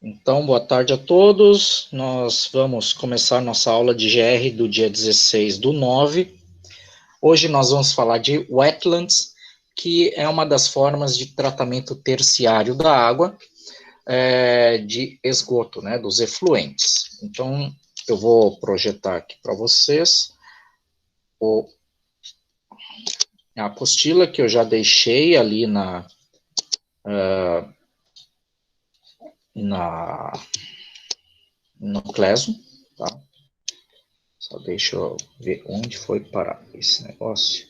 Então, boa tarde a todos. Nós vamos começar nossa aula de GR do dia 16/9. Hoje nós vamos falar de wetlands, que é uma das formas de tratamento terciário da água, de esgoto, né, dos efluentes. Então, eu vou projetar aqui para vocês a apostila que eu já deixei ali no Classroom, tá? Só deixa eu ver onde foi parar esse negócio.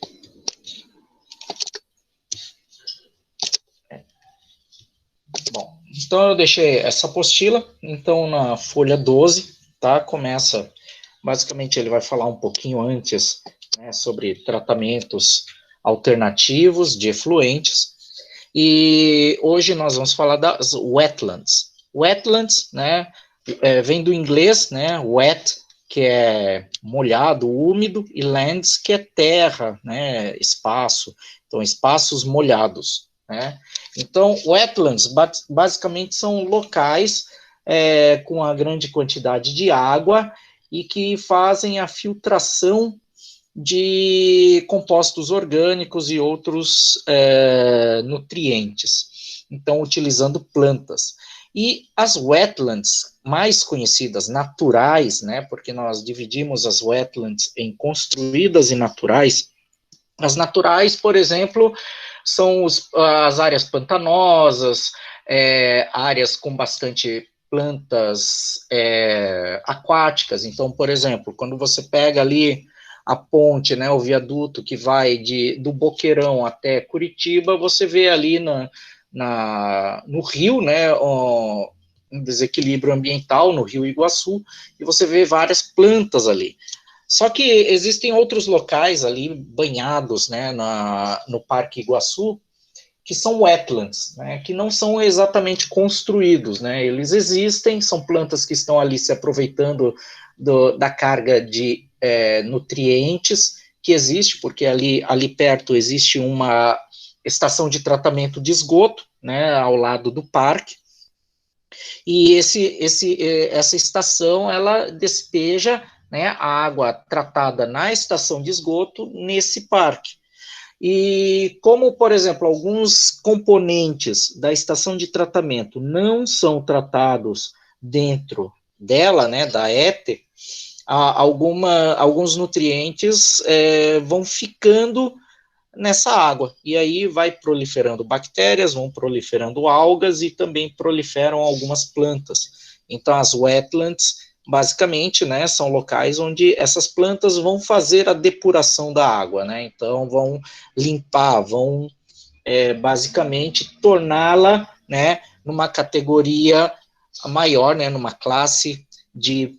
Bom, então eu deixei essa apostila, então na folha 12, tá? Começa, basicamente ele vai falar um pouquinho antes, né, sobre tratamentos alternativos de efluentes, e hoje nós vamos falar das wetlands. Wetlands, né, vem do inglês, né, wet, que é molhado, úmido, e lands, que é terra, né, espaço, então espaços molhados, né. Então, wetlands, basicamente, são locais com a grande quantidade de água e que fazem a filtração de compostos orgânicos e outros nutrientes, então, utilizando plantas. E as wetlands mais conhecidas, naturais, né, porque nós dividimos as wetlands em construídas e naturais. As naturais, por exemplo, são as áreas pantanosas, áreas com bastante plantas aquáticas. Então, por exemplo, quando você pega ali a ponte, né, o viaduto que vai do Boqueirão até Curitiba, você vê ali no rio, né, um desequilíbrio ambiental no Rio Iguaçu, e você vê várias plantas ali. Só que existem outros locais ali banhados, né, no Parque Iguaçu, que são wetlands, né, que não são exatamente construídos, né, eles existem, são plantas que estão ali se aproveitando da carga de nutrientes que existe, porque ali perto existe uma estação de tratamento de esgoto, né, ao lado do parque, e essa estação, ela despeja, né, a água tratada na estação de esgoto nesse parque. E como, por exemplo, alguns componentes da estação de tratamento não são tratados dentro dela, né, da éter, alguns nutrientes vão ficando nessa água, e aí vai proliferando bactérias, vão proliferando algas e também proliferam algumas plantas. Então, as wetlands, basicamente, né, são locais onde essas plantas vão fazer a depuração da água, né, então vão limpar, vão basicamente torná-la, né, numa categoria maior, né, numa classe de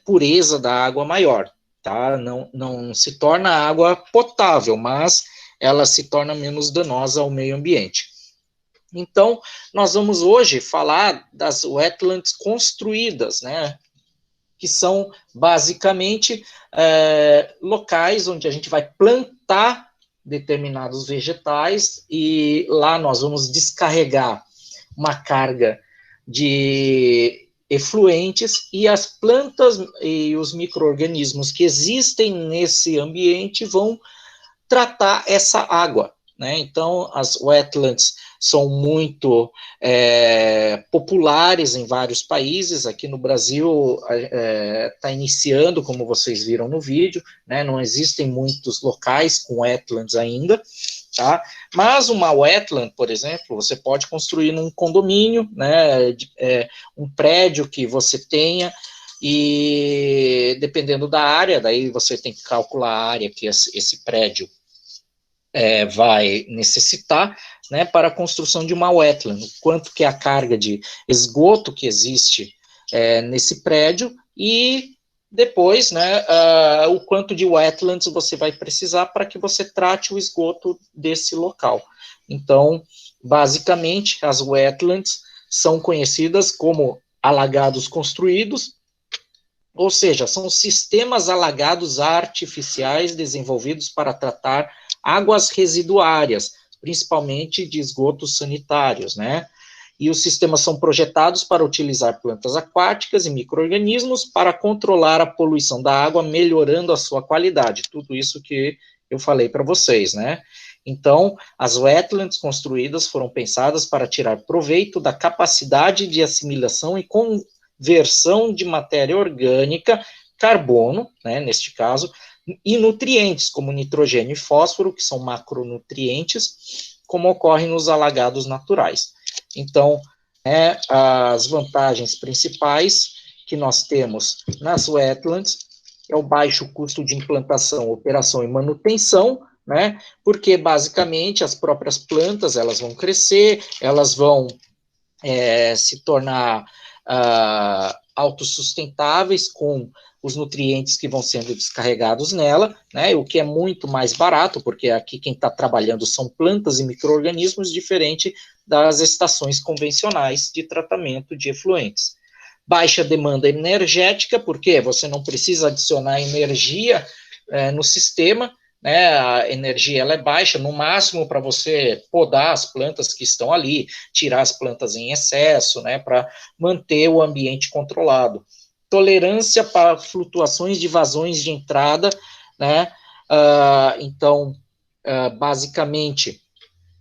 pureza da água maior, tá? Não se torna água potável, mas ela se torna menos danosa ao meio ambiente. Então, nós vamos hoje falar das wetlands construídas, né? Que são basicamente locais onde a gente vai plantar determinados vegetais e lá nós vamos descarregar uma carga de efluentes e as plantas e os micro-organismos que existem nesse ambiente vão tratar essa água, né? Então, as wetlands são muito populares em vários países. Aqui no Brasil está iniciando, como vocês viram no vídeo, né? Não existem muitos locais com wetlands ainda, tá? Mas uma wetland, por exemplo, você pode construir num condomínio, né? Um prédio que você tenha, e dependendo da área, daí você tem que calcular a área que esse prédio vai necessitar, né, para a construção de uma wetland, quanto que é a carga de esgoto que existe nesse prédio, e depois, né, o quanto de wetlands você vai precisar para que você trate o esgoto desse local. Então, basicamente, as wetlands são conhecidas como alagados construídos, ou seja, são sistemas alagados artificiais desenvolvidos para tratar águas residuárias, principalmente de esgotos sanitários, né? E os sistemas são projetados para utilizar plantas aquáticas e micro-organismos para controlar a poluição da água, melhorando a sua qualidade. Tudo isso que eu falei para vocês, né? Então, as wetlands construídas foram pensadas para tirar proveito da capacidade de assimilação e conversão de matéria orgânica, carbono, né, neste caso, e nutrientes, como nitrogênio e fósforo, que são macronutrientes, como ocorre nos alagados naturais. Então, as vantagens principais que nós temos nas wetlands é o baixo custo de implantação, operação e manutenção, né, porque basicamente as próprias plantas, elas vão crescer, elas vão se tornar autossustentáveis com os nutrientes que vão sendo descarregados nela, né, o que é muito mais barato, porque aqui quem está trabalhando são plantas e micro-organismos, diferente das estações convencionais de tratamento de efluentes. Baixa demanda energética, porque você não precisa adicionar energia no sistema, né, a energia ela é baixa, no máximo para você podar as plantas que estão ali, tirar as plantas em excesso, né, para manter o ambiente controlado. Tolerância para flutuações de vazões de entrada, né, então, basicamente,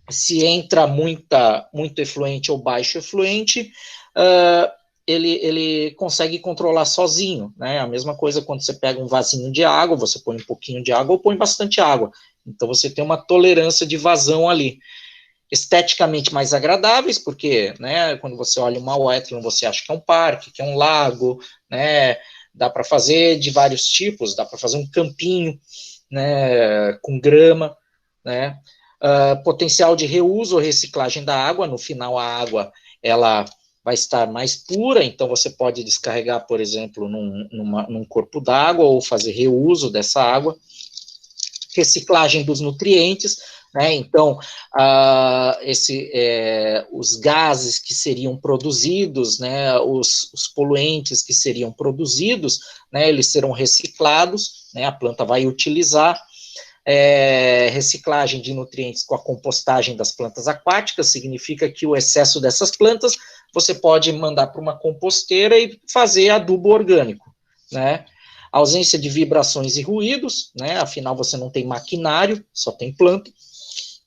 se entra muito efluente ou baixo efluente, ele consegue controlar sozinho, né? A mesma coisa quando você pega um vasinho de água, você põe um pouquinho de água ou põe bastante água. Então você tem uma tolerância de vazão ali. Esteticamente mais agradáveis, porque, né, quando você olha uma wetland, você acha que é um parque, que é um lago, né? Dá para fazer de vários tipos, dá para fazer um campinho, né, com grama, né? Potencial de reuso ou reciclagem da água, no final a água, ela vai estar mais pura, então você pode descarregar, por exemplo, num corpo d'água ou fazer reuso dessa água. Reciclagem dos nutrientes, né, então, os gases que seriam produzidos, né, os poluentes que seriam produzidos, né, eles serão reciclados, né, a planta vai utilizar. Reciclagem de nutrientes com a compostagem das plantas aquáticas, significa que o excesso dessas plantas você pode mandar para uma composteira e fazer adubo orgânico, né? Ausência de vibrações e ruídos, né? Afinal você não tem maquinário, só tem planta.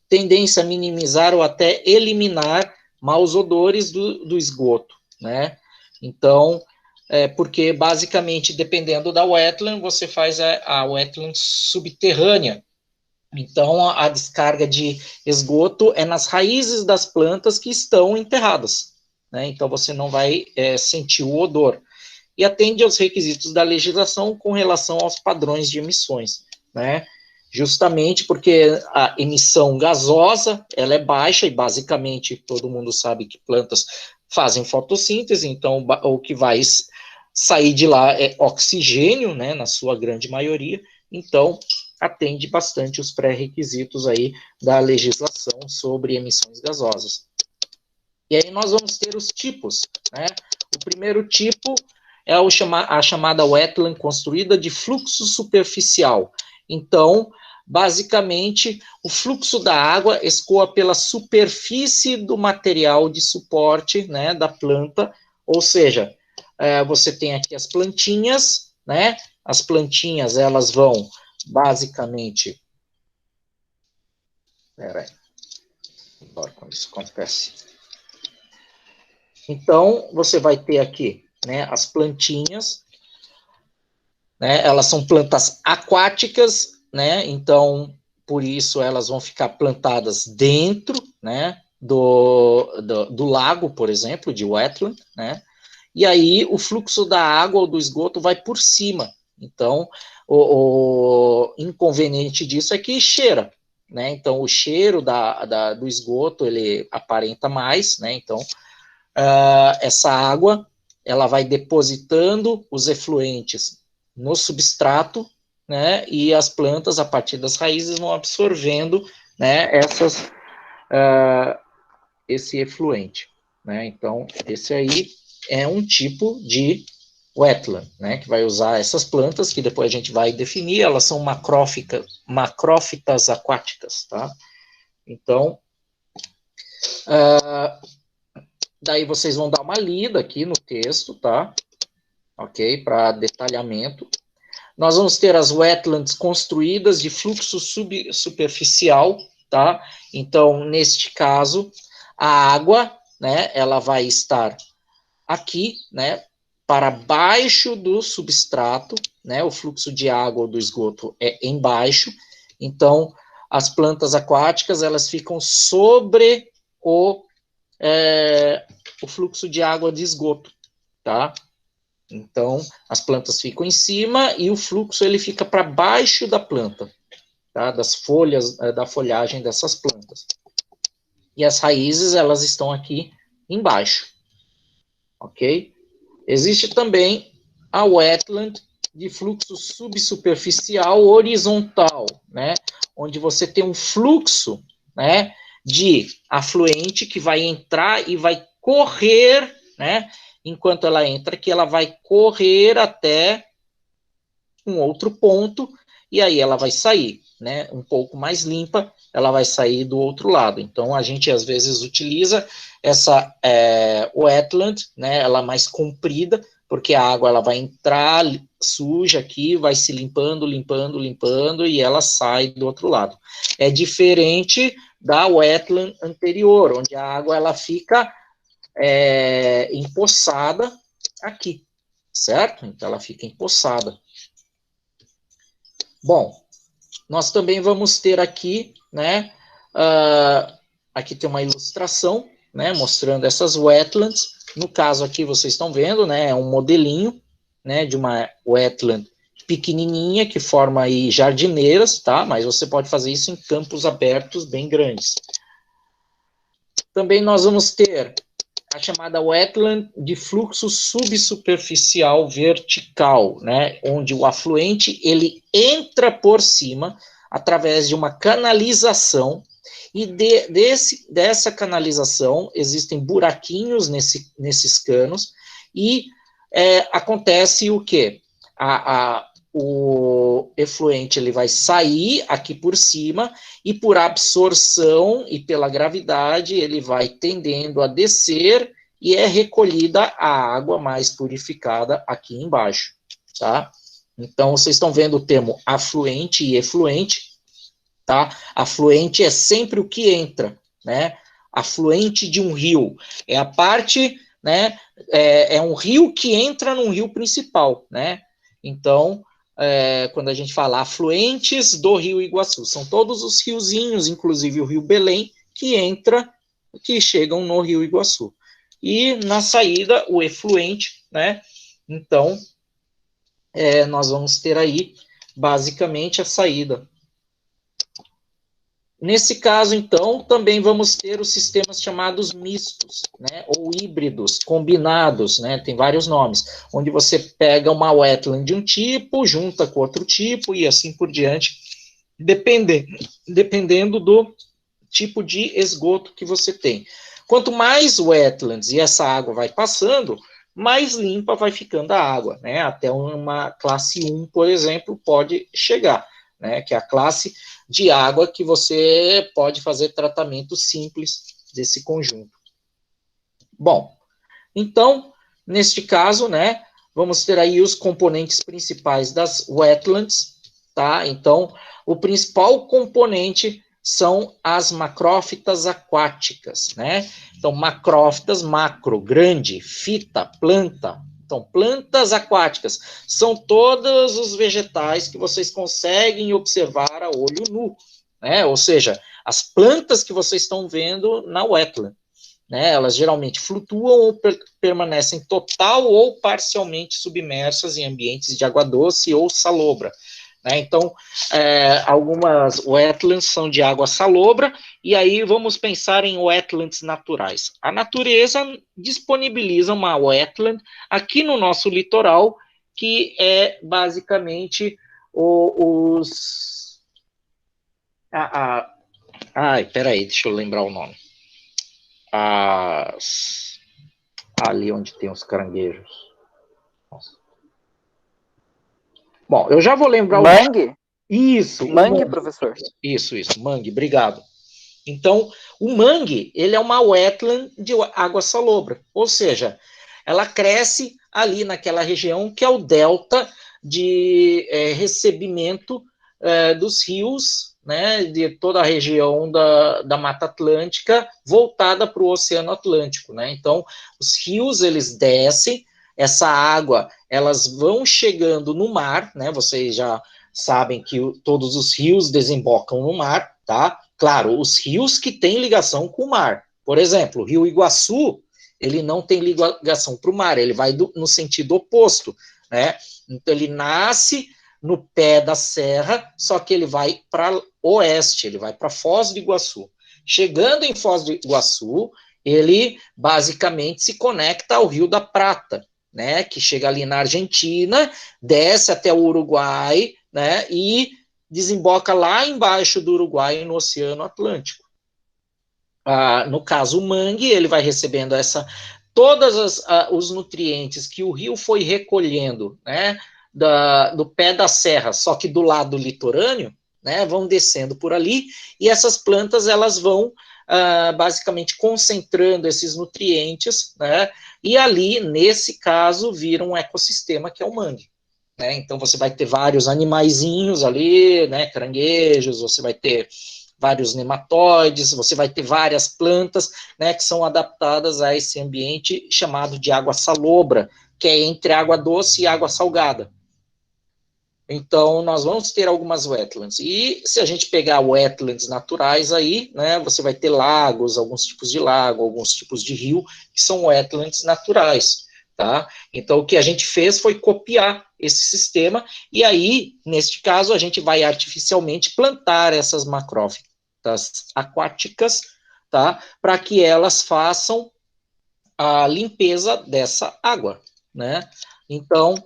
Tendência a minimizar ou até eliminar maus odores do esgoto, né? Então, porque basicamente, dependendo da wetland, você faz a wetland subterrânea. Então, a descarga de esgoto é nas raízes das plantas que estão enterradas, né? Então, você não vai sentir o odor. E atende aos requisitos da legislação com relação aos padrões de emissões, né? Justamente porque a emissão gasosa, ela é baixa e basicamente todo mundo sabe que plantas fazem fotossíntese, então o que vai sair de lá é oxigênio, né, na sua grande maioria, então atende bastante os pré-requisitos aí da legislação sobre emissões gasosas. E aí nós vamos ter os tipos, né? O primeiro tipo é a chamada wetland construída de fluxo superficial. Então, basicamente, o fluxo da água escoa pela superfície do material de suporte, né, da planta, ou seja, você tem aqui as plantinhas, né? As plantinhas, elas vão basicamente... Peraí, agora quando isso acontece. Então, você vai ter aqui, né, as plantinhas, né, elas são plantas aquáticas, né, então, por isso elas vão ficar plantadas dentro, né, do lago, por exemplo, de wetland, né, e aí o fluxo da água ou do esgoto vai por cima. Então, o inconveniente disso é que cheira, né, então o cheiro do esgoto, ele aparenta mais, né, então, essa água, ela vai depositando os efluentes no substrato, né, e as plantas, a partir das raízes, vão absorvendo, né, esse efluente, né, então, esse aí é um tipo de wetland, né, que vai usar essas plantas, que depois a gente vai definir, elas são macrófitas aquáticas, tá, então, Daí vocês vão dar uma lida aqui no texto, tá? Ok? Para detalhamento. Nós vamos ter as wetlands construídas de fluxo subsuperficial, tá? Então, neste caso, a água, né, ela vai estar aqui, né, para baixo do substrato, né, o fluxo de água do esgoto é embaixo, então, as plantas aquáticas, elas ficam sobre o fluxo de água de esgoto, tá? Então, as plantas ficam em cima e o fluxo ele fica para baixo da planta, tá? Das folhas, da folhagem dessas plantas. E as raízes, elas estão aqui embaixo, ok? Existe também a wetland de fluxo subsuperficial horizontal, né? Onde você tem um fluxo, né, de afluente que vai entrar e vai correr, né? Enquanto ela entra aqui, ela vai correr até um outro ponto e aí ela vai sair, né? Um pouco mais limpa, ela vai sair do outro lado. Então a gente às vezes utiliza essa wetland, né? Ela mais comprida, porque a água ela vai entrar suja aqui, vai se limpando, limpando, limpando e ela sai do outro lado. É diferente da wetland anterior, onde a água ela fica empoçada aqui, certo? Então ela fica empoçada. Bom, nós também vamos ter aqui, né, aqui tem uma ilustração, né, mostrando essas wetlands. No caso aqui vocês estão vendo, né, é um modelinho, né, de uma wetland pequenininha que forma aí jardineiras, tá? Mas você pode fazer isso em campos abertos bem grandes. Também nós vamos ter a chamada wetland de fluxo subsuperficial vertical, né, onde o afluente ele entra por cima através de uma canalização e dessa canalização existem buraquinhos nesses canos e acontece o quê? O efluente ele vai sair aqui por cima e por absorção e pela gravidade ele vai tendendo a descer e é recolhida a água mais purificada aqui embaixo, tá? Então vocês estão vendo o termo afluente e efluente, tá? Afluente é sempre o que entra, né? Afluente de um rio é a parte, né? É um rio que entra num rio principal, né? Então quando a gente fala afluentes do Rio Iguaçu, são todos os riozinhos, inclusive o Rio Belém, que chegam no Rio Iguaçu. E na saída, o efluente, né? Então, nós vamos ter aí, basicamente, a saída. Nesse caso, então, também vamos ter os sistemas chamados mistos, né, ou híbridos, combinados, né, tem vários nomes, onde você pega uma wetland de um tipo, junta com outro tipo e assim por diante, dependendo do tipo de esgoto que você tem. Quanto mais wetlands e essa água vai passando, mais limpa vai ficando a água, né, até uma classe 1, por exemplo, pode chegar, né, que é a classe de água que você pode fazer tratamento simples desse conjunto. Bom, então, neste caso, né, vamos ter aí os componentes principais das wetlands, tá? Então, o principal componente são as macrófitas aquáticas, né? Então, macrófitas, macro, grande, fita, planta. Então, plantas aquáticas são todos os vegetais que vocês conseguem observar a olho nu, né? Ou seja, as plantas que vocês estão vendo na wetland, né? Elas geralmente flutuam ou permanecem total ou parcialmente submersas em ambientes de água doce ou salobra, né? Então, algumas wetlands são de água salobra, e aí vamos pensar em wetlands naturais. A natureza disponibiliza uma wetland aqui no nosso litoral, que é basicamente Ai, peraí, deixa eu lembrar o nome. Ali onde tem os caranguejos. Nossa. Bom, eu já vou lembrar Mangue? Isso. Mangue, professor. Isso, mangue, obrigado. Então, O mangue, ele é uma wetland de água salobra, ou seja, ela cresce ali naquela região que é o delta de recebimento dos rios, né, de toda a região da Mata Atlântica voltada para o Oceano Atlântico, né? Então, os rios, eles descem, essa água, elas vão chegando no mar, né? Vocês já sabem que todos os rios desembocam no mar, tá? Claro, os rios que têm ligação com o mar. Por exemplo, o Rio Iguaçu, ele não tem ligação para o mar, ele vai no sentido oposto, né? Então, ele nasce no pé da serra, só que ele vai para oeste, ele vai para Foz do Iguaçu. Chegando em Foz do Iguaçu, ele basicamente se conecta ao Rio da Prata, né, que chega ali na Argentina, desce até o Uruguai, né, e desemboca lá embaixo do Uruguai no Oceano Atlântico. No caso, o mangue, ele vai recebendo todos os nutrientes que o rio foi recolhendo, né, do pé da serra, só que do lado litorâneo, né, vão descendo por ali, e essas plantas, elas vão basicamente concentrando esses nutrientes, né, e ali, nesse caso, vira um ecossistema que é o mangue. Né, então, você vai ter vários animaizinhos ali, né, caranguejos, você vai ter vários nematóides, você vai ter várias plantas, né, que são adaptadas a esse ambiente chamado de água salobra, que é entre água doce e água salgada. Então, nós vamos ter algumas wetlands. E se a gente pegar wetlands naturais aí, né, você vai ter lagos, alguns tipos de lago, alguns tipos de rio, que são wetlands naturais, tá? Então, o que a gente fez foi copiar esse sistema, e aí, neste caso, a gente vai artificialmente plantar essas macrófitas aquáticas, tá? Para que elas façam a limpeza dessa água, né? Então,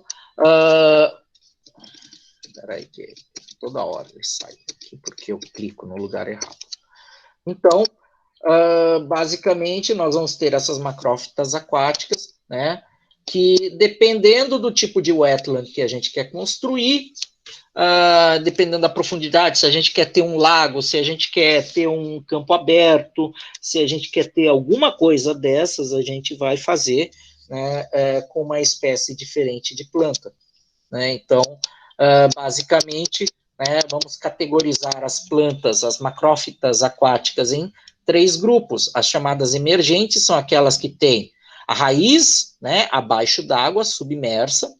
peraí, que toda hora ele sai aqui porque eu clico no lugar errado. Então, basicamente, nós vamos ter essas macrófitas aquáticas, né? Que dependendo do tipo de wetland que a gente quer construir, dependendo da profundidade, se a gente quer ter um lago, se a gente quer ter um campo aberto, se a gente quer ter alguma coisa dessas, a gente vai fazer, né, com uma espécie diferente de planta. Né? Então, basicamente, né, vamos categorizar as plantas, as macrófitas aquáticas, em 3 grupos. As chamadas emergentes são aquelas que têm a raiz, né, abaixo d'água, submersa,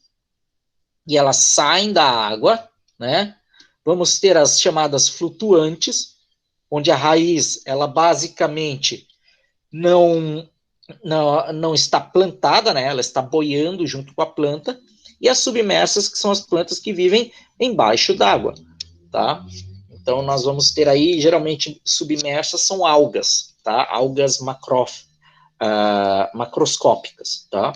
e elas saem da água, né? Vamos ter as chamadas flutuantes, onde a raiz, ela basicamente não está plantada, né? Ela está boiando junto com a planta, e as submersas, que são as plantas que vivem embaixo d'água, tá? Então, nós vamos ter aí, geralmente, submersas são algas, tá? Algas macroscópicas, tá?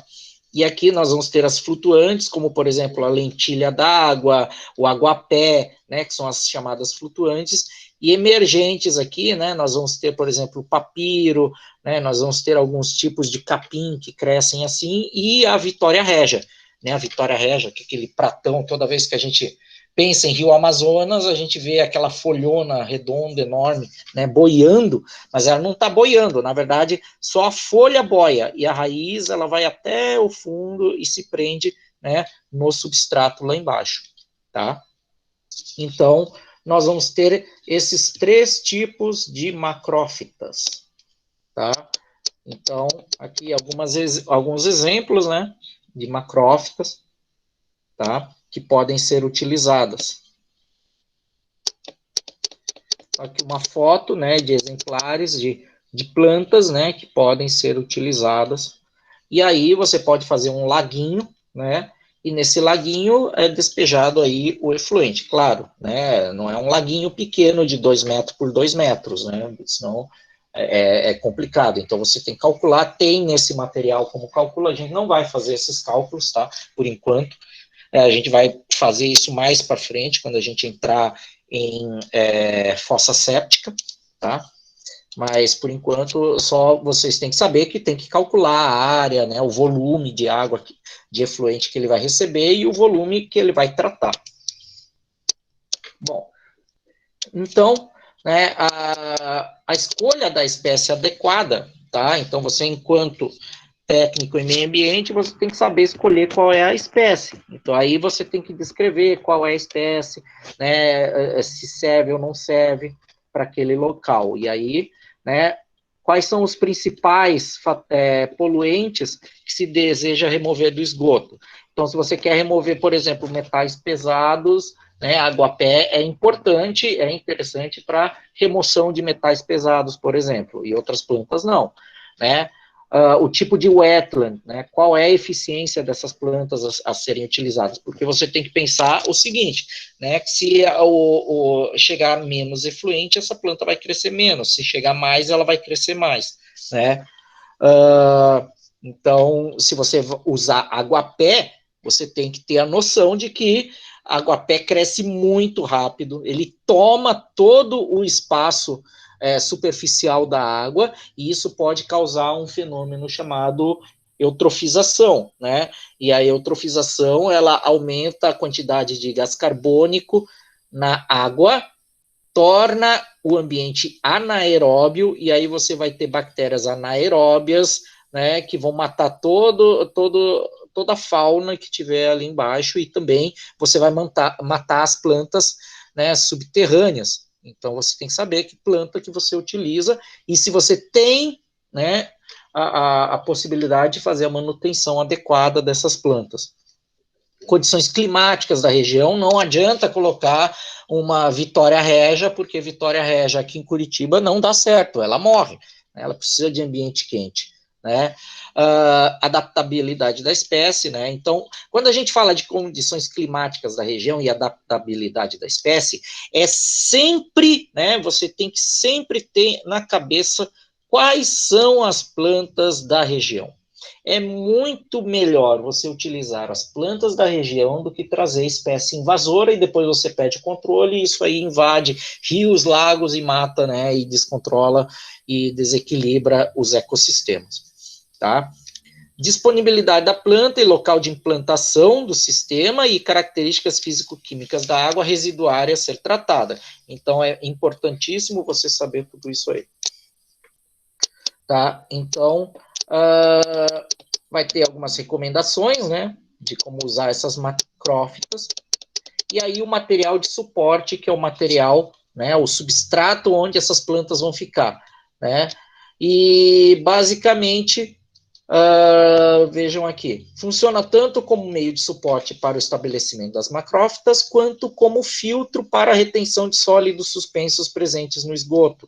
E aqui nós vamos ter as flutuantes, como, por exemplo, a lentilha d'água, o aguapé, né, que são as chamadas flutuantes, e emergentes aqui, né, nós vamos ter, por exemplo, o papiro, né, nós vamos ter alguns tipos de capim que crescem assim, e a vitória régia, né, a vitória régia, que é aquele pratão, toda vez que a gente pensa em Rio Amazonas, a gente vê aquela folhona redonda, enorme, né, boiando, mas ela não está boiando, na verdade, só a folha boia, e a raiz, ela vai até o fundo e se prende, né, no substrato lá embaixo, tá? Então, nós vamos ter esses 3 tipos de macrófitas, tá? Então, aqui alguns exemplos, né, de macrófitas, tá? Que podem ser utilizadas. Aqui uma foto, né, de exemplares de plantas, né, que podem ser utilizadas. E aí você pode fazer um laguinho, né, e nesse laguinho é despejado aí o efluente, claro, né, não é um laguinho pequeno de 2 metros por 2 metros, né, senão é complicado. Então você tem que calcular, tem nesse material como cálculo, a gente não vai fazer esses cálculos, tá, por enquanto. A gente vai fazer isso mais para frente, quando a gente entrar em fossa séptica, tá? Mas, por enquanto, só vocês têm que saber que tem que calcular a área, né, o volume de água, de efluente que ele vai receber e o volume que ele vai tratar. Bom, então, né, a escolha da espécie adequada, tá? Então, você, enquanto técnico em meio ambiente, você tem que saber escolher qual é a espécie. Então, aí você tem que descrever qual é a espécie, né, se serve ou não serve para aquele local. E aí, né, quais são os principais poluentes que se deseja remover do esgoto. Então, se você quer remover, por exemplo, metais pesados, né, aguapé é importante, é interessante para remoção de metais pesados, por exemplo, e outras plantas não, né? O tipo de wetland, né? Qual é a eficiência dessas plantas a serem utilizadas? Porque você tem que pensar o seguinte, né? Que se chegar menos efluente, essa planta vai crescer menos. Se chegar mais, ela vai crescer mais, né? Então, se você usar aguapé, você tem que ter a noção de que aguapé cresce muito rápido, ele toma todo o espaço superficial da água, e isso pode causar um fenômeno chamado eutrofização, né? E a eutrofização, ela aumenta a quantidade de gás carbônico na água, torna o ambiente anaeróbio, e aí você vai ter bactérias anaeróbias, né, que vão matar toda a fauna que tiver ali embaixo, e também você vai matar as plantas, né, subterrâneas. Então você tem que saber que planta que você utiliza, e se você tem, né, a possibilidade de fazer a manutenção adequada dessas plantas. Condições climáticas da região, não adianta colocar uma Vitória Regia, porque Vitória Regia aqui em Curitiba não dá certo, ela morre, né? Ela precisa de ambiente quente, né? Adaptabilidade da espécie, né? Então, quando a gente fala de condições climáticas da região e adaptabilidade da espécie, é sempre, né? Você tem que sempre ter na cabeça quais são as plantas da região. É muito melhor você utilizar as plantas da região do que trazer espécie invasora, e depois você pede controle, e isso aí invade rios, lagos e mata, né, e descontrola e desequilibra os ecossistemas, tá? Disponibilidade da planta e local de implantação do sistema e características físico-químicas da água residuária a ser tratada. Então, é importantíssimo você saber tudo isso aí. Tá? Então, vai ter algumas recomendações, né, de como usar essas macrófitas, e aí o material de suporte, que é o material, né, o substrato onde essas plantas vão ficar, né, e basicamente, vejam aqui, funciona tanto como meio de suporte para o estabelecimento das macrófitas, quanto como filtro para a retenção de sólidos suspensos presentes no esgoto.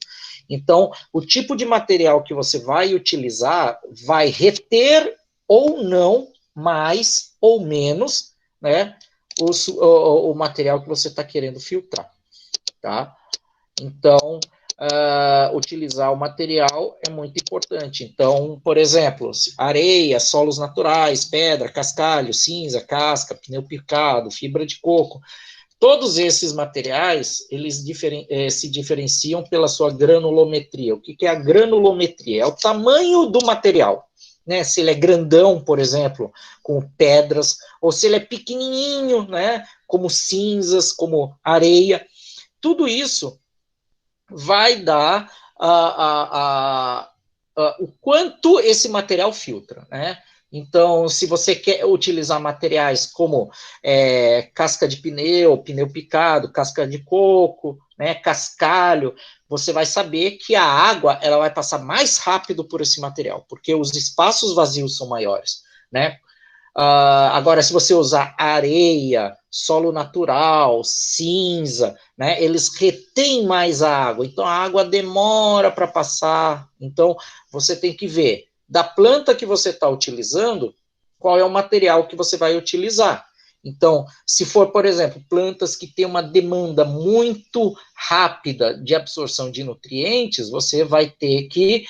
Então, o tipo de material que você vai utilizar vai reter ou não, mais ou menos, né, o material que você está querendo filtrar, tá? Então, utilizar o material é muito importante. Então, por exemplo, areia, solos naturais, pedra, cascalho, cinza, casca, pneu picado, fibra de coco, todos esses materiais, eles se diferenciam pela sua granulometria. O que é a granulometria? É o tamanho do material, né? Se ele é grandão, por exemplo, com pedras, ou se ele é pequenininho, né? Como cinzas, como areia. Tudo isso vai dar o quanto esse material filtra, né? Então, se você quer utilizar materiais como casca de pneu, pneu picado, casca de coco, né, cascalho, você vai saber que a água ela vai passar mais rápido por esse material, porque os espaços vazios são maiores, né? Agora, se você usar areia, solo natural, cinza, né, eles retêm mais a água, então a água demora para passar. Então, você tem que ver da planta que você está utilizando, qual é o material que você vai utilizar. Então, se for, por exemplo, plantas que têm uma demanda muito rápida de absorção de nutrientes, você vai ter que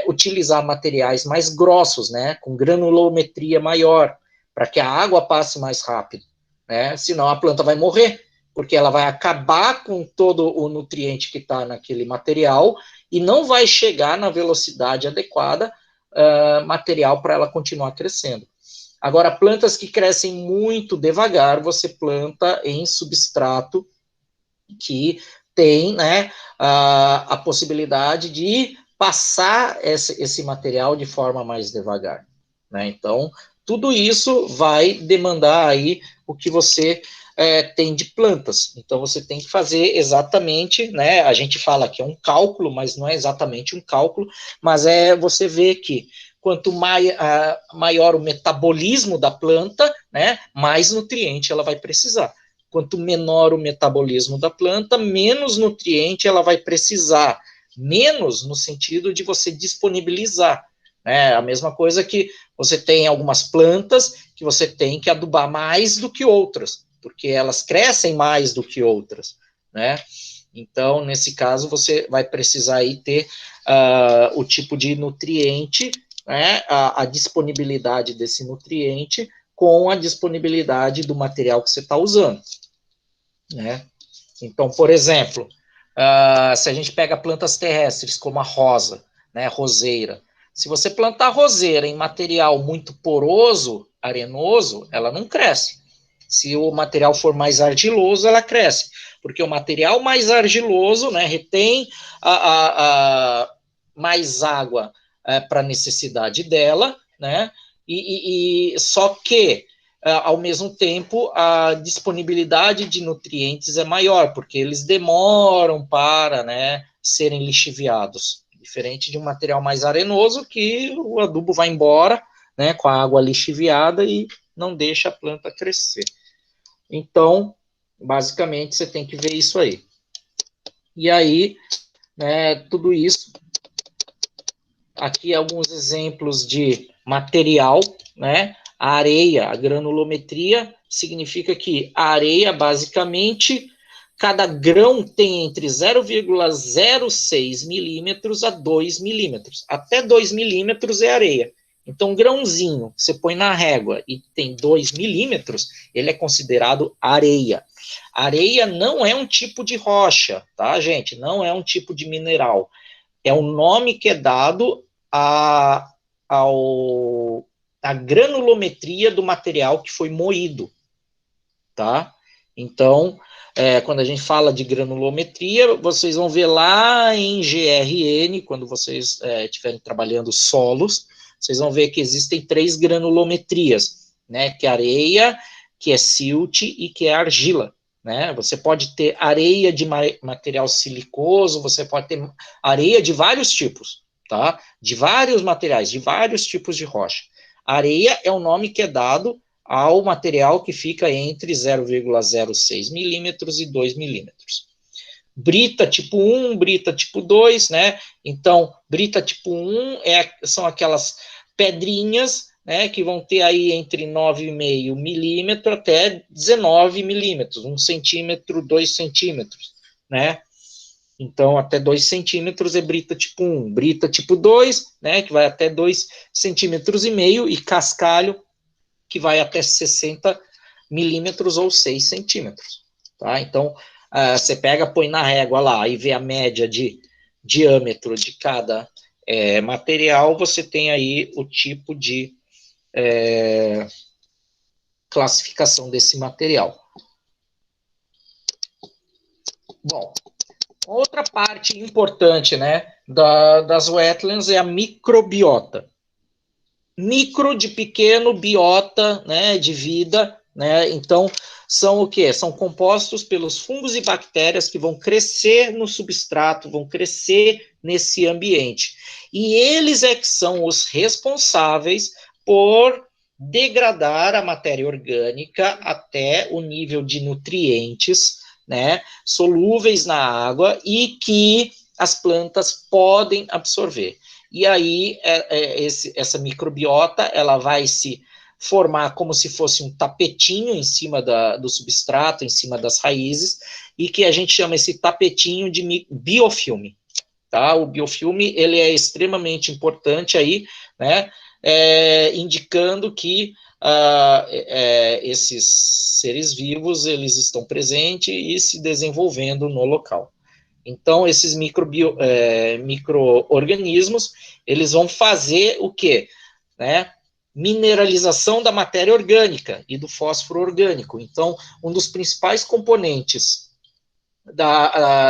utilizar materiais mais grossos, né, com granulometria maior, para que a água passe mais rápido, né? Senão a planta vai morrer, porque ela vai acabar com todo o nutriente que está naquele material e não vai chegar na velocidade adequada material para ela continuar crescendo. Agora, plantas que crescem muito devagar, você planta em substrato que tem, né, a possibilidade de passar esse material de forma mais devagar, né? Então, tudo isso vai demandar aí o que você tem de plantas. Então, você tem que fazer exatamente, né? A gente fala que é um cálculo, mas não é exatamente um cálculo, mas você vê que quanto maior o metabolismo da planta, né, mais nutriente ela vai precisar. Quanto menor o metabolismo da planta, menos nutriente ela vai precisar. Menos no sentido de você disponibilizar. Né? A mesma coisa que você tem algumas plantas que você tem que adubar mais do que outras, porque elas crescem mais do que outras, né? Então, nesse caso, você vai precisar aí ter o tipo de nutriente, né, a disponibilidade desse nutriente com a disponibilidade do material que você está usando, né? Então, por exemplo, se a gente pega plantas terrestres como a rosa, né, roseira, se você plantar roseira em material muito poroso, arenoso, ela não cresce. Se o material for mais argiloso, ela cresce, porque o material mais argiloso, né, retém mais água para a necessidade dela, né, e só que ao mesmo tempo, a disponibilidade de nutrientes é maior, porque eles demoram para, né, serem lixiviados. Diferente de um material mais arenoso, que o adubo vai embora, né, com a água lixiviada e não deixa a planta crescer. Então, basicamente, você tem que ver isso aí. E aí, né, tudo isso. Aqui alguns exemplos de material, né? A areia, a granulometria, significa que a areia, basicamente, cada grão tem entre 0,06 milímetros a 2 milímetros. Até 2 milímetros é areia. Então, um grãozinho que você põe na régua e tem 2 milímetros, ele é considerado areia. Areia não é um tipo de rocha, tá, gente? Não é um tipo de mineral. É o nome que é dado a granulometria do material que foi moído, tá? Então, quando a gente fala de granulometria, vocês vão ver lá em GRN, quando vocês estiverem trabalhando solos, vocês vão ver que existem 3 granulometrias, né? Que é areia, que é silt e que é argila. Né? Você pode ter areia de material silicoso, você pode ter areia de vários tipos, tá? De vários materiais, de vários tipos de rocha. Areia é o nome que é dado ao material que fica entre 0,06 milímetros e 2 milímetros. Brita tipo 1, brita tipo 2, né? Então, brita tipo 1 são aquelas pedrinhas, né, que vão ter aí entre 9,5 milímetros até 19 milímetros, 1 centímetro, 2 centímetros, né? Então, até 2 centímetros é brita tipo 1. Brita tipo 2, né, que vai até 2,5 centímetros, e cascalho, que vai até 60 milímetros ou 6 centímetros, tá? Então, você pega, põe na régua lá e vê a média de diâmetro de cada material, você tem aí o tipo de classificação desse material. Bom, outra parte importante, né, das wetlands é a microbiota. Micro de pequeno, biota, né, de vida, né? Então, são o quê? São compostos pelos fungos e bactérias que vão crescer no substrato, vão crescer nesse ambiente. E eles é que são os responsáveis por degradar a matéria orgânica até o nível de nutrientes, né, solúveis na água e que as plantas podem absorver. E aí, essa microbiota, ela vai se formar como se fosse um tapetinho em cima do substrato, em cima das raízes, e que a gente chama esse tapetinho de biofilme. Tá? O biofilme, ele é extremamente importante aí, né, indicando que esses seres vivos, eles estão presentes e se desenvolvendo no local. Então, esses micro-organismos, eles vão fazer o quê? Né? Mineralização da matéria orgânica e do fósforo orgânico. Então, um dos principais componentes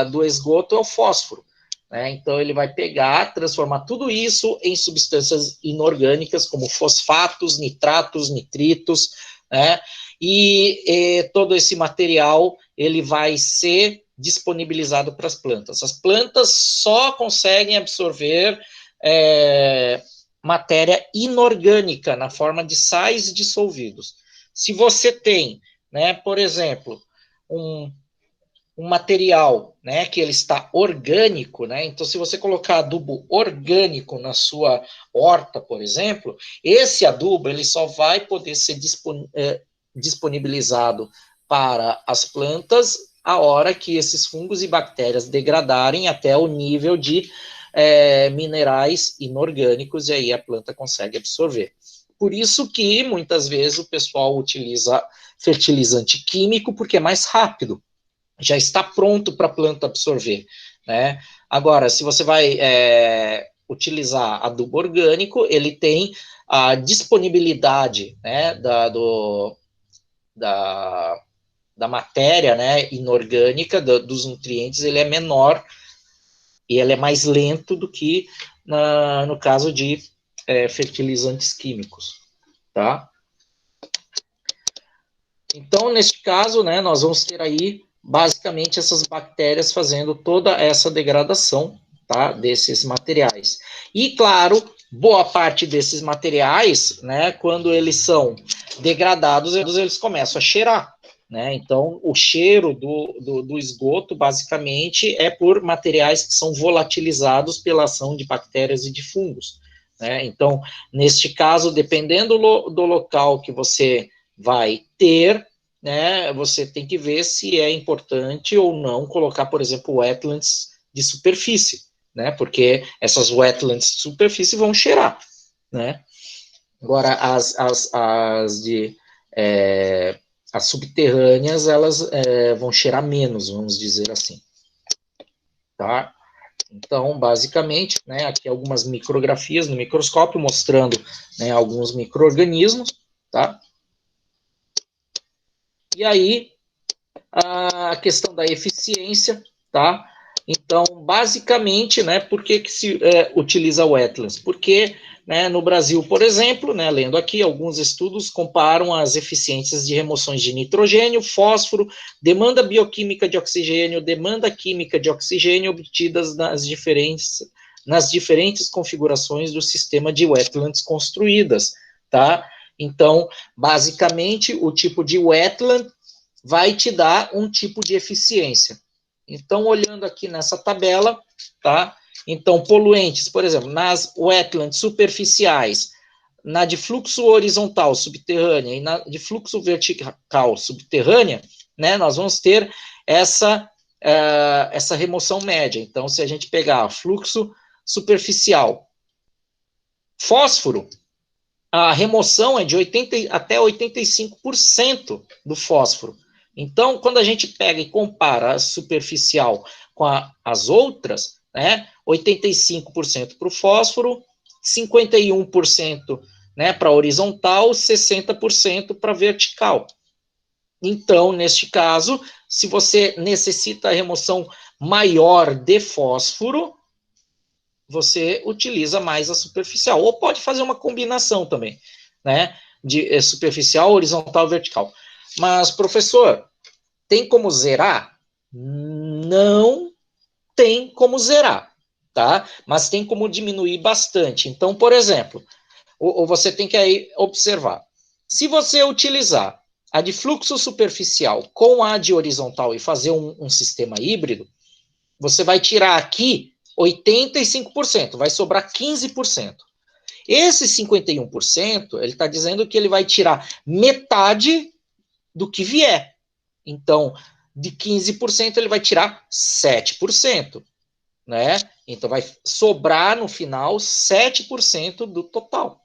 do esgoto é o fósforo. Né? Então, ele vai pegar, transformar tudo isso em substâncias inorgânicas, como fosfatos, nitratos, nitritos, né? E todo esse material ele vai ser disponibilizado para as plantas. As plantas só conseguem absorver matéria inorgânica na forma de sais dissolvidos. Se você tem, né, por exemplo, um material, né, que ele está orgânico, né, então se você colocar adubo orgânico na sua horta, por exemplo, esse adubo ele só vai poder ser disponibilizado para as plantas a hora que esses fungos e bactérias degradarem até o nível de minerais inorgânicos, e aí a planta consegue absorver. Por isso que muitas vezes o pessoal utiliza fertilizante químico, porque é mais rápido, já está pronto para a planta absorver, né? Agora, se você vai utilizar adubo orgânico, ele tem a disponibilidade, né, da matéria, né, inorgânica, dos nutrientes, ele é menor e ele é mais lento do que no caso de fertilizantes químicos, tá? Então, neste caso, né, nós vamos ter aí basicamente essas bactérias fazendo toda essa degradação, tá, desses materiais. E, claro, boa parte desses materiais, né, quando eles são degradados, eles começam a cheirar, né, então o cheiro do esgoto, basicamente, é por materiais que são volatilizados pela ação de bactérias e de fungos, né, então, neste caso, dependendo do local que você vai ter, né, você tem que ver se é importante ou não colocar, por exemplo, wetlands de superfície, né, porque essas wetlands de superfície vão cheirar, né. Agora, as subterrâneas, elas vão cheirar menos, vamos dizer assim, tá? Então, basicamente, né, aqui algumas micrografias no microscópio mostrando, né, alguns micro-organismos, tá? E aí, a questão da eficiência, tá? Então, basicamente, né, por que se utiliza wetlands? Porque, né, no Brasil, por exemplo, né, lendo aqui, alguns estudos comparam as eficiências de remoções de nitrogênio, fósforo, demanda bioquímica de oxigênio, demanda química de oxigênio obtidas nas diferentes configurações do sistema de wetlands construídas, tá? Então, basicamente, o tipo de wetland vai te dar um tipo de eficiência. Então, olhando aqui nessa tabela, tá? Então, poluentes, por exemplo, nas wetlands superficiais, na de fluxo horizontal subterrânea e na de fluxo vertical subterrânea, né, nós vamos ter essa remoção média. Então, se a gente pegar fluxo superficial, fósforo, a remoção é de 80 até 85% do fósforo. Então, quando a gente pega e compara a superficial com as outras, né, 85% para o fósforo, 51%, né, para horizontal, 60% para vertical. Então, neste caso, se você necessita a remoção maior de fósforo, você utiliza mais a superficial, ou pode fazer uma combinação também, né, de superficial, horizontal, vertical. Mas, professor, tem como zerar? Não tem como zerar, tá? Mas tem como diminuir bastante. Então, por exemplo, ou você tem que aí observar, se você utilizar a de fluxo superficial com a de horizontal e fazer um sistema híbrido, você vai tirar aqui 85%, vai sobrar 15%. Esse 51%, ele está dizendo que ele vai tirar metade do que vier. Então, de 15%, ele vai tirar 7%, né? Então, vai sobrar no final 7% do total,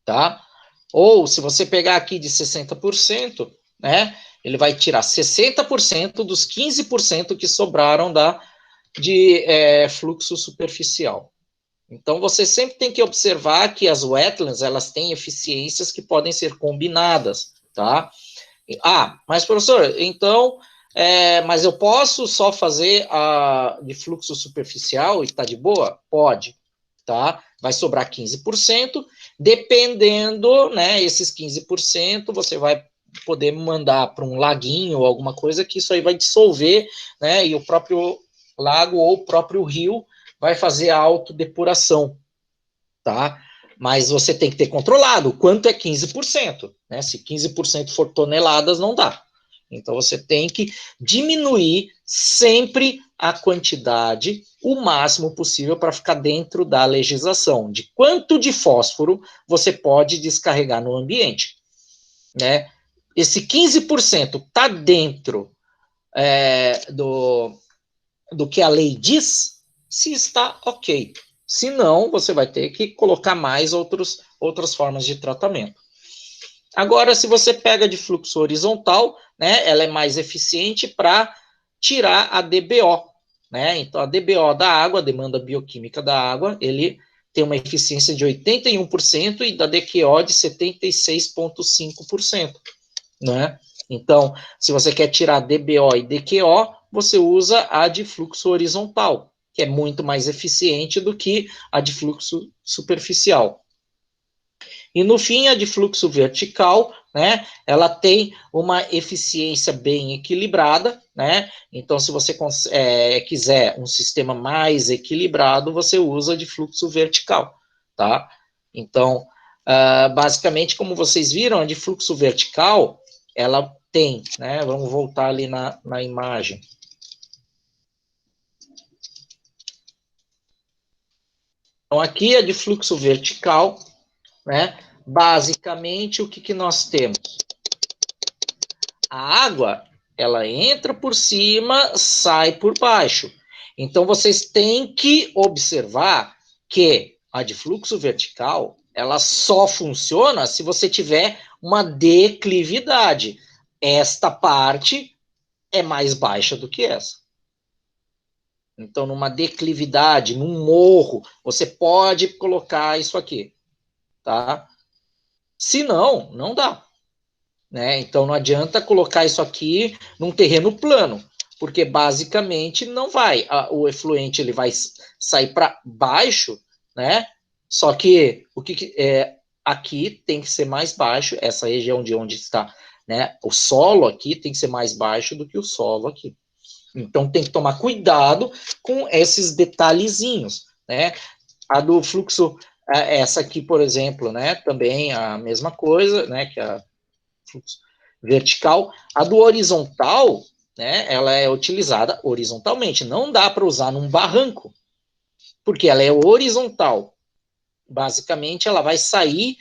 tá? Ou, se você pegar aqui de 60%, né? Ele vai tirar 60% dos 15% que sobraram de fluxo superficial. Então, você sempre tem que observar que as wetlands, elas têm eficiências que podem ser combinadas, tá? Ah, mas professor, então mas eu posso só fazer de fluxo superficial e tá de boa? Pode, tá? Vai sobrar 15%, dependendo, né, esses 15%, você vai poder mandar para um laguinho ou alguma coisa que isso aí vai dissolver, né, e o próprio lago ou o próprio rio vai fazer a autodepuração, tá? Mas você tem que ter controlado quanto é 15%, né? Se 15% for toneladas, não dá. Então você tem que diminuir sempre a quantidade o máximo possível para ficar dentro da legislação de quanto de fósforo você pode descarregar no ambiente, né? Esse 15% está dentro do que a lei diz, se está ok. Se não, você vai ter que colocar mais outras formas de tratamento. Agora, se você pega de fluxo horizontal, né, ela é mais eficiente para tirar a DBO, né? Então, a DBO da água, a demanda bioquímica da água, ele tem uma eficiência de 81% e da DQO de 76,5%, né? Então, se você quer tirar DBO e DQO, você usa a de fluxo horizontal, que é muito mais eficiente do que a de fluxo superficial. E no fim, a de fluxo vertical, né, ela tem uma eficiência bem equilibrada, né? Então, se você quiser um sistema mais equilibrado, você usa de fluxo vertical, tá? Então, basicamente, como vocês viram, a de fluxo vertical, ela tem, né? Vamos voltar ali na imagem. Então, aqui a de fluxo vertical, né? Basicamente, o que nós temos? A água, ela entra por cima, sai por baixo. Então, vocês têm que observar que a de fluxo vertical, ela só funciona se você tiver uma declividade. Esta parte é mais baixa do que essa. Então, numa declividade, num morro, você pode colocar isso aqui, tá? Se não, não dá. Né? Então não adianta colocar isso aqui num terreno plano, porque basicamente não vai. O efluente ele vai sair para baixo, né? Só que aqui tem que ser mais baixo, essa região de onde está, né? O solo aqui tem que ser mais baixo do que o solo aqui. Então tem que tomar cuidado com esses detalhezinhos, né? A do fluxo, essa aqui, por exemplo, né? Também a mesma coisa, né? Que a fluxo vertical. A do horizontal, né, ela é utilizada horizontalmente. Não dá para usar num barranco, porque ela é horizontal. Basicamente, ela vai sair,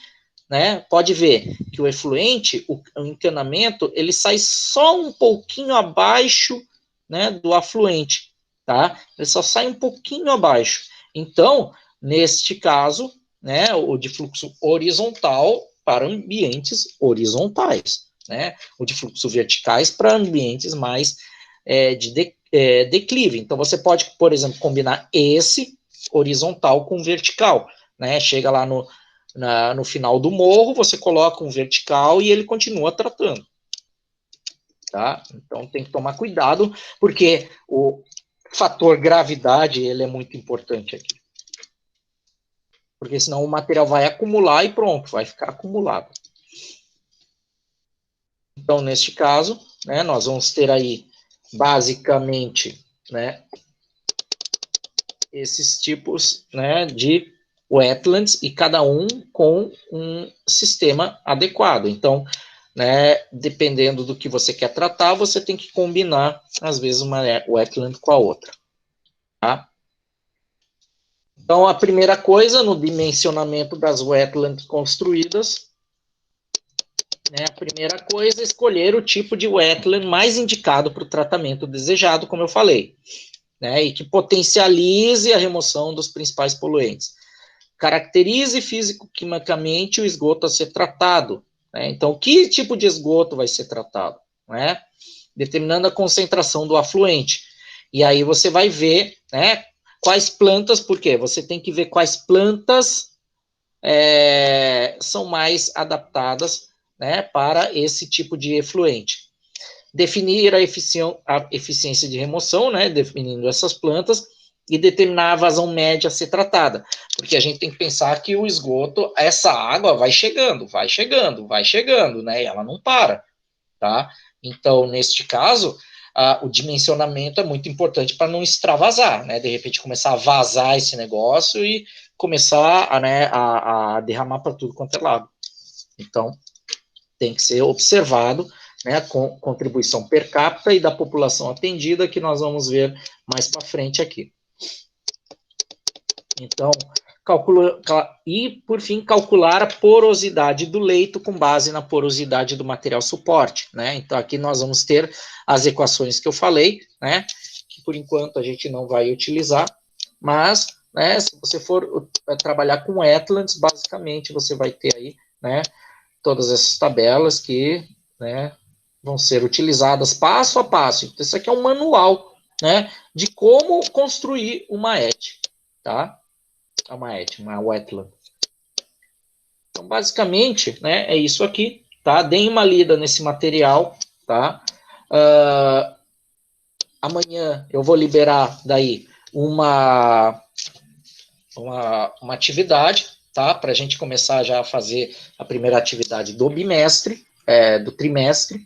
né? Pode ver que o efluente, o encanamento, ele sai só um pouquinho abaixo, né, do afluente, tá? Ele só sai um pouquinho abaixo. Então, neste caso, né, o de fluxo horizontal para ambientes horizontais, né? O de fluxo verticais para ambientes mais declive. Então, você pode, por exemplo, combinar esse horizontal com vertical, né? Chega lá no final do morro, você coloca um vertical e ele continua tratando. Tá? Então tem que tomar cuidado, porque o fator gravidade ele é muito importante aqui. Porque senão o material vai acumular e pronto, vai ficar acumulado. Então, neste caso, né, nós vamos ter aí, basicamente, né, esses tipos, né, de wetlands e cada um com um sistema adequado. Então, né, dependendo do que você quer tratar, você tem que combinar, às vezes, uma wetland com a outra. Tá? Então, a primeira coisa, no dimensionamento das wetlands construídas, né, a primeira coisa é escolher o tipo de wetland mais indicado para o tratamento desejado, como eu falei, né, e que potencialize a remoção dos principais poluentes. Caracterize físico-quimicamente o esgoto a ser tratado. Né? Então, que tipo de esgoto vai ser tratado? Né? Determinando a concentração do afluente. E aí você vai ver, né, quais plantas, porque você tem que ver quais plantas são mais adaptadas, né, para esse tipo de efluente. definir a eficiência de remoção, né, definindo essas plantas, e determinar a vazão média a ser tratada, porque a gente tem que pensar que o esgoto, essa água vai chegando, né, e ela não para, tá? Então, neste caso, o dimensionamento é muito importante para não extravasar, né, de repente começar a vazar esse negócio e começar a derramar para tudo quanto é lado. Então, tem que ser observado, né, com contribuição per capita e da população atendida, que nós vamos ver mais para frente aqui. Então, por fim, calcular a porosidade do leito com base na porosidade do material suporte, né? Então, aqui nós vamos ter as equações que eu falei, né? Que por enquanto a gente não vai utilizar, mas, né, se você for trabalhar com wetlands, basicamente você vai ter aí, né, todas essas tabelas que, né, vão ser utilizadas passo a passo. Então, isso aqui é um manual, né, de como construir uma ET, tá? Uma wetland. Então, basicamente, né, é isso aqui, tá? Deem uma lida nesse material, tá? Amanhã eu vou liberar daí uma atividade, tá? Para a gente começar já a fazer a primeira atividade do bimestre, do trimestre,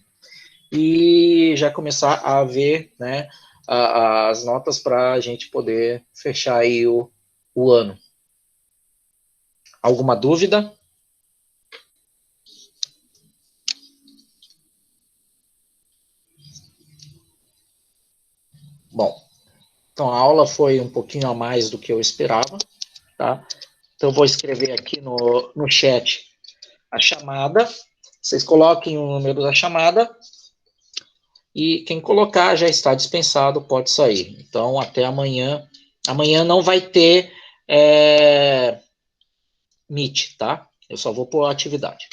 e já começar a ver, né, as notas para a gente poder fechar aí o ano. Alguma dúvida? Bom, então a aula foi um pouquinho a mais do que eu esperava, tá? Então eu vou escrever aqui no chat a chamada, vocês coloquem o número da chamada, e quem colocar já está dispensado, pode sair. Então, até amanhã. Amanhã não vai ter Meet, tá? Eu só vou pôr a atividade.